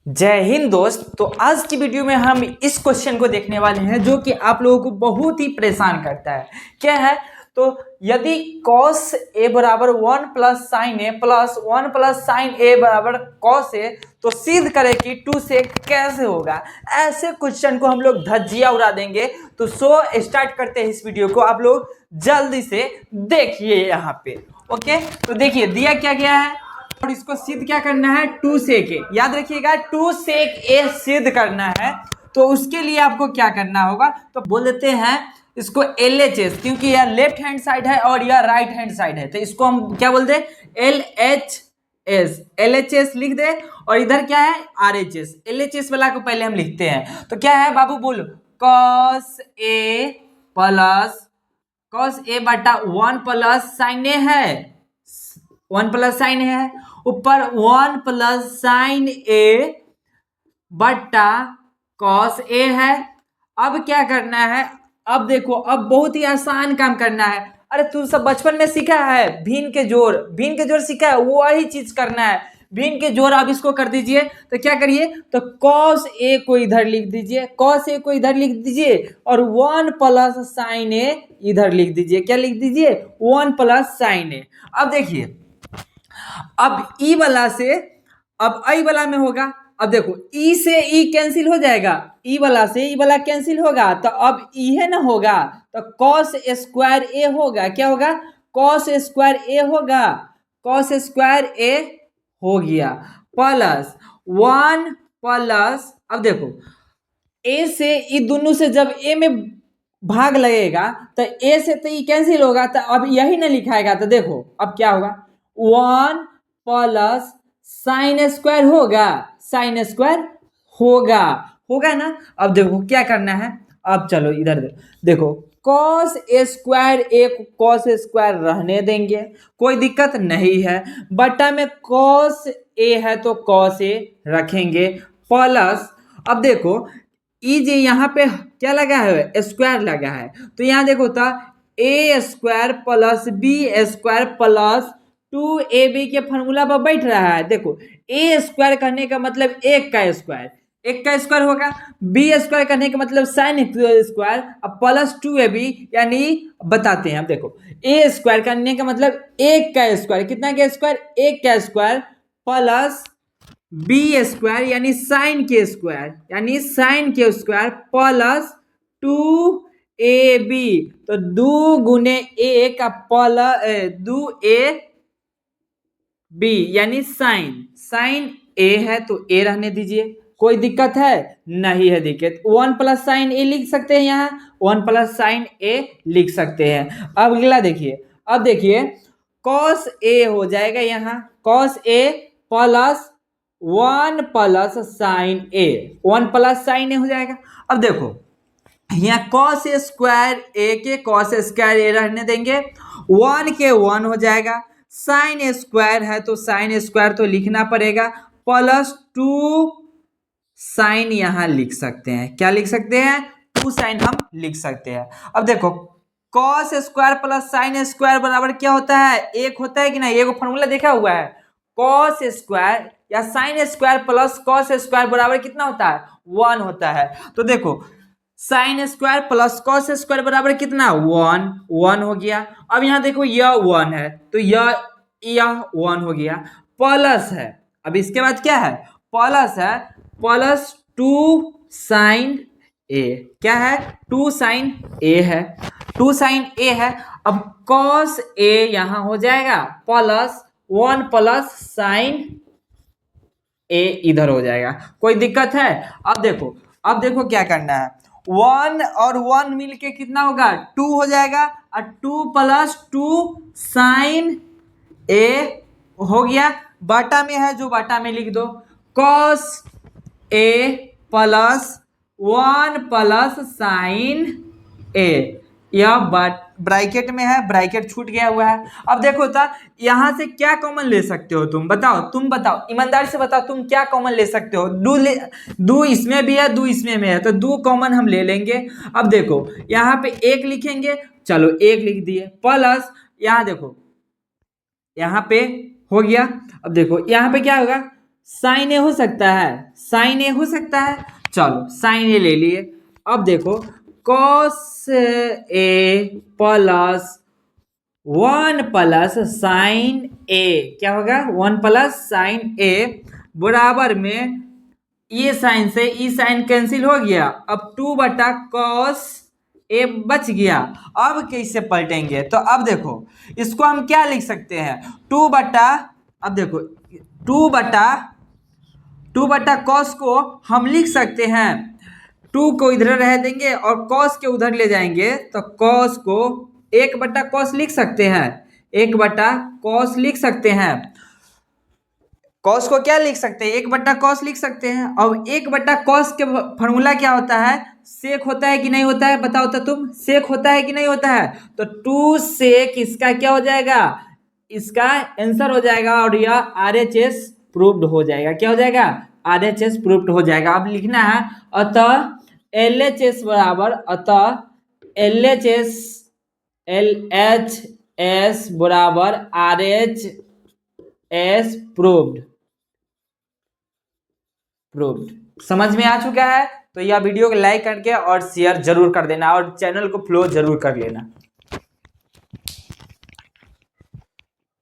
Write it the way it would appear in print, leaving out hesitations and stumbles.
जय हिंद दोस्त। तो आज की वीडियो में हम इस क्वेश्चन को देखने वाले हैं जो कि आप लोगों को बहुत ही परेशान करता है। क्या है? तो यदि cos a बराबर 1 प्लस साइन ए प्लस 1 प्लस साइन ए बराबर cos ए, तो सिद्ध करें कि 2 से कैसे होगा। ऐसे क्वेश्चन को हम लोग धज्जियां उड़ा देंगे। तो स्टार्ट करते हैं इस वीडियो को। आप लोग जल्दी से देखिए यहाँ पे। ओके, तो देखिए दिया क्या गया है और इसको सिद्ध क्या करना है, 2 सेक ए। याद रखिएगा 2 सेक ए सिद्ध करना है। तो उसके लिए आपको क्या करना होगा, तो बोल देते हैं इसको LHS, क्योंकि यह लेफ्ट हैंड साइड है और यह राइट हैंड साइड है। तो इसको हम क्या बोलते हैं, LHS। LHS लिख दे और इधर क्या है, RHS। LHS वाला को पहले हम लिखते हैं। तो क्या है बाबू, बोलो cos A plus cos A बटा 1 प्लस साइन ए है, 1 प्लस साइन है, ऊपर 1 प्लस साइन ए बटा कॉस ए है। अब क्या करना है, अब देखो, अब बहुत ही आसान काम करना है। अरे तू सब बचपन में सीखा है भिन्न के जोड़, भिन्न के जोड़ सीखा है, वही चीज करना है। भिन्न के जोड़ आप इसको कर दीजिए। तो क्या करिए, तो cos a को इधर लिख दीजिए, cos a को इधर लिख दीजिए और 1 प्लस साइन ए इधर लिख दीजिए। क्या लिख दीजिए, 1 प्लस साइन ए। अब देखिए, अब ई वाला से अब आई वाला में होगा। अब देखो ई से ई कैंसिल हो जाएगा, ई वाला से ई वाला कैंसिल होगा, तो अब ई है ना होगा, तो cos स्क्वायर ए होगा। क्या होगा, cos स्क्वायर ए होगा, cos स्क्वायर ए हो गया प्लस 1 प्लस, अब देखो ए से ई दोनों से जब ए में भाग लगेगा तो ए से तो ई कैंसिल होगा, तो अब यही ना लिखाएगा। तो देखो अब क्या होगा, 1 प्लस साइन स्क्वायर होगा, साइन स्क्वायर होगा, होगा ना। अब देखो क्या करना है, अब चलो इधर देखो, cos स्क्वायर ए को cos स्क्वायर रहने देंगे, कोई दिक्कत नहीं है। बटा में cos ए है तो cos ए रखेंगे प्लस, अब देखो ई जे यहाँ पे क्या लगा है, स्क्वायर लगा है, तो यहाँ देखो था A square plus B square plus 2ab के फॉर्मूला पर बैठ रहा है। देखो ए स्क्वायर करने का मतलब एक का स्क्वायर, एक का स्क्वायर होगा, बी स्क्वायर करने का मतलब साइन स्क्वायर, अब प्लस 2ab, यानी बताते हैं। अब देखो ए स्क्वायर करने का मतलब एक का स्क्वायर, कितना का स्क्वायर, एक का स्क्वायर प्लस बी स्क्वायर यानी साइन के स्क्वायर, यानी साइन के स्क्वायर प्लस 2ab, तो 2 गुने ए का प्लस 2ab यानी साइन, साइन ए है तो ए रहने दीजिए, कोई दिक्कत है नहीं है दिक्कत। 1 प्लस साइन ए लिख सकते हैं, यहाँ 1 प्लस साइन ए लिख सकते हैं। अब अगला देखिए, अब देखिए cos ए हो जाएगा, यहाँ cos ए प्लस 1 प्लस साइन ए, 1 प्लस साइन ए हो जाएगा। अब देखो यहाँ cos स्क्वायर ए के cos स्क्वायर ए रहने देंगे, 1 के 1 हो जाएगा, साइन स्क्वायर है तो साइन स्क्वायर तो लिखना पड़ेगा, प्लस 2 साइन यहाँ लिख सकते हैं। क्या लिख सकते हैं, 2 साइन हम लिख सकते हैं। अब देखो cos square plus sine square बराबर क्या होता है, एक होता है कि नहीं, एक फॉर्मूला देखा हुआ है, cos स्क्वायर या sine square plus cos square बराबर कितना होता है, 1 होता है। तो देखो sine square plus cos square बराबर कितना, 1, 1 हो गया। अब यहाँ देखो यह 1 है तो यह 1 हो गया, प्लस है, अब इसके बाद क्या है, प्लस है, प्लस 2 साइन ए, क्या है, 2 साइन ए है, 2 साइन ए है। अब cos ए यहाँ हो जाएगा प्लस 1 प्लस साइन ए इधर हो जाएगा, कोई दिक्कत है। अब देखो, अब देखो क्या करना है, 1 और 1 मिलके कितना होगा, 2 हो जाएगा, और 2 प्लस 2 साइन ए हो गया। बाटा में है जो बाटा में लिख दो, cos ए प्लस 1 प्लस साइन ए, यह ब्रैकेट में है, ब्रैकेट छूट गया हुआ है। अब देखो था यहाँ से क्या कॉमन ले सकते हो, तुम बताओ, तुम बताओ ईमानदारी से बताओ, तुम क्या कॉमन ले सकते हो। दो इसमें भी है, दो इसमें भी है, तो 2 कॉमन हम ले लेंगे। अब देखो यहाँ पे 1 लिखेंगे, चलो 1 लिख दिए, प्लस यहाँ देखो यहाँ पे हो गया। अब देखो यहाँ पे क्या होगा, साइन ए हो सकता है, साइन ए हो सकता है, चलो साइन ए ले लिए। अब देखो cos A plus 1 plus sign ए, क्या होगा 1 प्लस साइन ए बराबर में ये साइन से ई साइन कैंसिल हो गया, अब 2 बटा कॉस ए बच गया। अब कैसे पलटेंगे, तो अब देखो इसको हम क्या लिख सकते हैं 2 बटा, अब देखो 2 बटा कॉस को हम लिख सकते हैं, 2 को इधर रह देंगे और कॉस के उधर ले जाएंगे तो कॉस को 1 बटा कॉस लिख सकते हैं, 1 बटा कॉस लिख सकते हैं। कॉस को क्या लिख सकते हैं, 1 बटा कॉस लिख सकते हैं। अब 1 बटा कॉस के फॉर्मूला क्या होता है, सेक होता है कि नहीं होता है, बताओ तो तुम, सेक होता है कि नहीं होता है। तो 2 सेक इसका क्या हो जाएगा, इसका आंसर हो जाएगा और यह आरएचएस प्रूव्ड हो जाएगा। क्या हो जाएगा, आरएचएस प्रूव्ड हो जाएगा। अब लिखना है अतः एलएचएस बराबर, अतः एलएचएस एलएचएस बराबर आरएचएस प्रूव्ड। समझ में आ चुका है। तो यह वीडियो को लाइक करके और शेयर जरूर कर देना और चैनल को फॉलो जरूर कर लेना।